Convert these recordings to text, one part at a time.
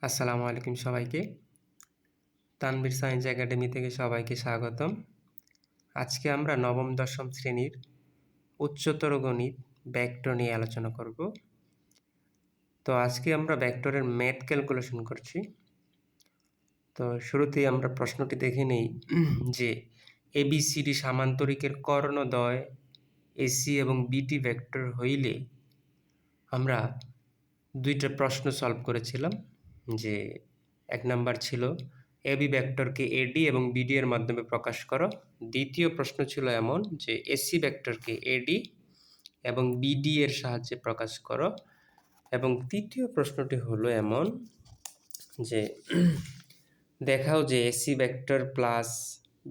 আসসালামু আলাইকুম সবাইকে। তানভীর সায়েন্স একাডেমি থেকে সবাইকে স্বাগতম। আজকে আমরা নবম দশম শ্রেণীর উচ্চতর গণিত ভেক্টর নিয়ে আলোচনা করব। তো আজকে আমরা ভেক্টরের ম্যাথ ক্যালকুলেশন করছি। তো শুরুতেই আমরা প্রশ্নটি দেখে নেই যে এবিসিডি সামান্তরিকের কর্ণদ্বয় এসি এবং বিটি ভেক্টর হইলে আমরা দুইটা প্রশ্ন সলভ করেছিলাম। যে এক নাম্বার ছিল এবি ভেক্টরকে এডি এবং বিডি এর মাধ্যমে প্রকাশ করো। দ্বিতীয় প্রশ্ন ছিল এমন যে এসি ভেক্টরকে এডি এবং বিডি এর সাহায্যে প্রকাশ করো। এবং তৃতীয় প্রশ্নটি হলো এমন যে দেখাও যে AC vector plus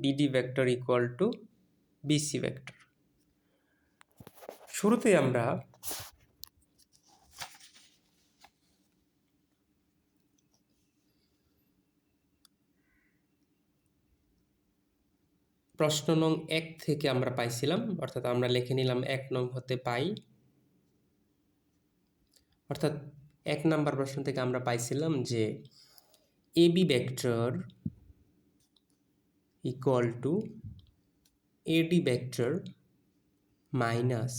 BD vector equal to BC vector. শুরুতেই আমরা প্রশ্ন নং 1 থেকে আমরা পাইছিলাম, অর্থাৎ আমরা লিখে নিলাম 1 নং হতে পাই, অর্থাৎ 1 নাম্বার প্রশ্ন থেকে আমরা পাইছিলাম যে AB vector equal to AD vector minus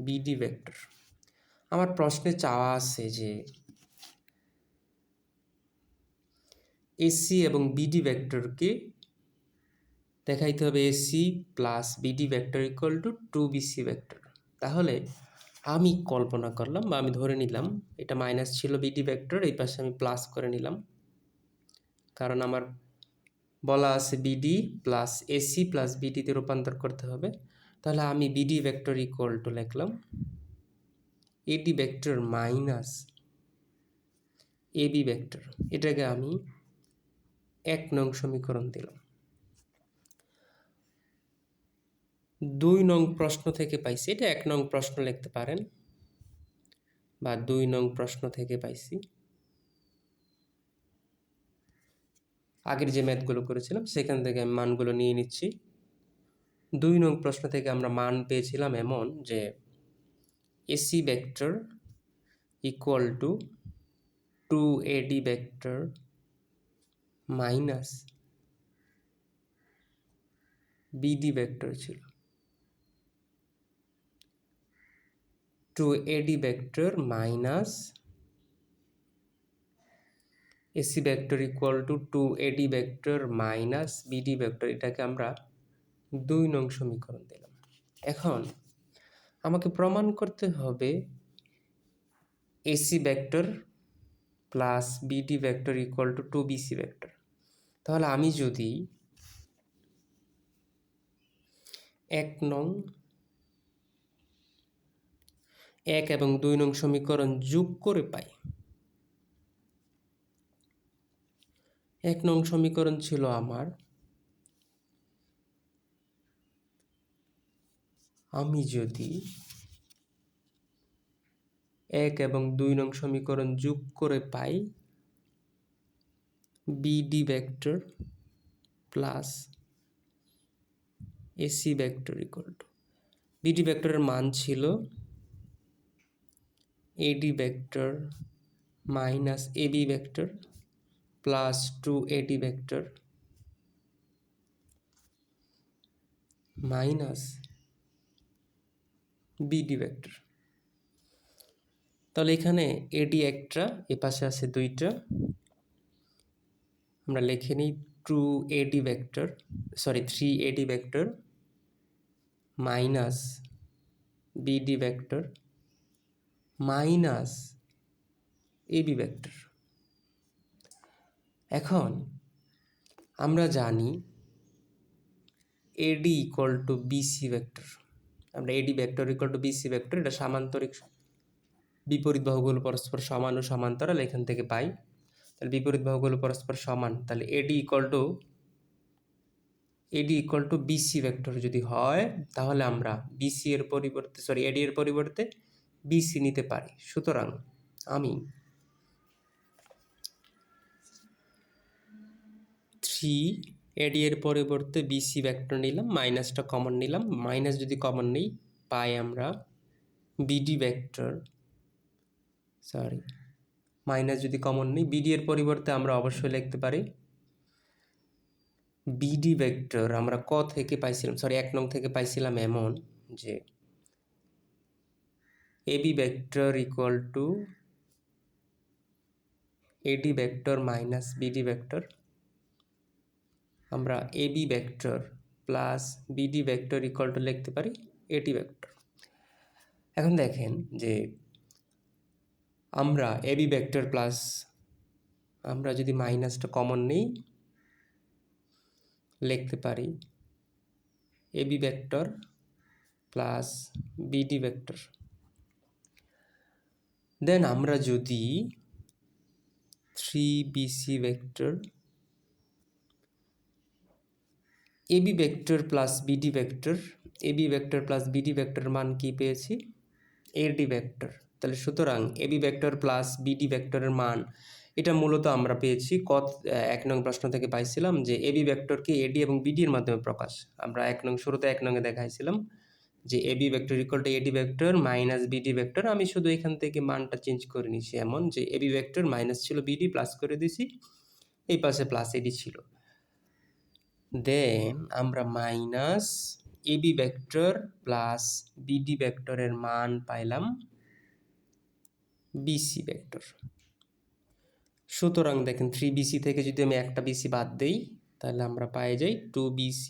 BD vector. আমার প্রশ্নে চাওয়া আছে যে এসি এবং বিডি ভেক্টরকে দেখাইতে হবে AC plus BD vector equal to two BC vector. তাহলে আমি কল্পনা করলাম বা আমি ধরে নিলাম এটা মাইনাস ছিল বিডি ভেক্টর, এই পাশে আমি প্লাস করে নিলাম, কারণ আমার বলা আছে বিডি প্লাস এসি প্লাস বিডিতে রূপান্তর করতে হবে। তাহলে আমি বিডি ভেক্টর ইকুয়াল টু লিখলাম AD vector minus AB vector. এটাকে আমি 1 নং সমীকরণ দিলাম। 2 নং প্রশ্ন থেকে পাইছি, এটা 1 নং প্রশ্ন লিখতে পারেন বা 2 নং প্রশ্ন থেকে পাইছি। আগের যে ম্যাথগুলো করেছিলাম সেখান থেকে আমি মানগুলো নিয়ে নিচ্ছি। 2 নং প্রশ্ন থেকে আমরা মান পেয়েছিলাম এমন যে AC vector equal to two AD vector minus BD vector ছিল। Two AD vector minus AC vector equal to two AD vector minus BD vector, এটাকে আমরা 2 নং সমীকরণ দিলাম। এখন আমাকে প্রমাণ করতে হবে AC vector plus BD vector equal to two BC vector. তাহলে আমি যদি 1 এবং 2 নং সমীকরণ যোগ করে পাই, 1 নং সমীকরণ ছিল আমার আমি যদি 1 এবং 2 নং সমীকরণ যোগ করে পাই BD vector plus AC vector equal to, BD ভেক্টরের মান ছিল AD vector minus AB vector plus two AD vector minus BD vector. তাহলে এখানে এডি একটা, এ পাশে আছে দুইটা, আমরা লিখে নিই 2এডি ভেক্টর 3এডি vector minus BD vector minus AB vector. এখন আমরা জানি AD equal to BC vector. আমরা AD vector equal to BC vector, এটা সামান্তরিক বিপরীত বাহুগুলো পরস্পর সমান ও সমান্তরাল এখান থেকে পাই। তাহলে বিপরীত বাহুগুলো পরস্পর সমান, তাহলে AD equal to BC vector যদি হয় তাহলে আমরা বিসি এর পরিবর্তে এডি এর পরিবর্তে বিসি নিতে পারি। সুতরাং আমি 3এডি এর পরিবর্তে বিসি ভেক্টর নিলাম, মাইনাসটা কমন নিলাম, মাইনাস যদি কমন নেই পাই আমরা বিডি ভেক্টর মাইনাস যদি কমন নিই, বিডি এর পরিবর্তে আমরা অবশ্যই লিখতে পারি বিডি ভেক্টর। আমরা ক থেকে পাইছিলাম, সরি 1 নং থেকে পাইছিলাম এমন যে AB vector equal to AD vector minus BD vector. আমরা AB vector plus BD vector equal to লিখতে পারি এডি ভেক্টর। এখন দেখেন যে আমরা এবি ভেক্টর প্লাস, আমরা যদি মাইনাসটা কমন নিই লিখতে পারি AB vector plus BD vector. Then আমরা যদি 3bc vector, AB vector plus BD vector, AB vector plus BD vector মান কি পেয়েছি? AD vector. তাহলে সুতরাং এবি ভেক্টর প্লাস বিডি ভেক্টরের মান, এটা মূলত আমরা পেয়েছি 1 নং প্রশ্ন থেকে পাইছিলাম যে এবি ভেক্টরকে এডি এবং বিডি এর মাধ্যমে প্রকাশ। আমরা 1 নং শুরুতে 1 নংয়ে দেখাইছিলাম যে AB vector equal to AD vector minus BD vector. আমি শুধু এখান থেকে মানটা চেঞ্জ করে নিছি এমন যে এবি ভেক্টর মাইনাস ছিল বিডি প্লাস করে দিছি, এই পাশে প্লাস এডি ছিল। দেন আমরা minus AB vector plus BD ভেক্টরের মান পাইলাম বিসি ভেক্টর। সুতরাং দেখেন 3bc থেকে যদি আমি একটা বিসি বাদ দেই তাহলে আমরা পাই যাই 2bc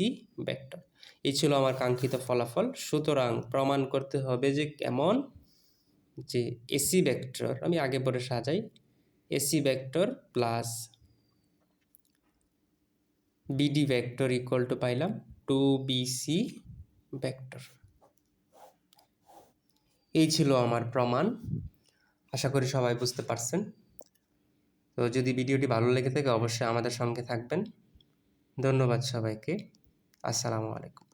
ভেক্টর। এই ছিল আমার কাঙ্ক্ষিত ফলাফল। সুতরাং প্রমাণ করতে হবে যে কেমন, যে এসি ভেক্টর, আমি আগে পরে সাজাই, AC vector plus BD vector equal two পাইলাম 2bc ভেক্টর। এই ছিল আমার প্রমাণ। আশা করি সবাই বুঝতে পারছেন। তো যদি ভিডিওটি ভালো লেগে থাকে অবশ্যই আমাদের সঙ্গে থাকবেন। ধন্যবাদ সবাইকে। আসসালামু আলাইকুম।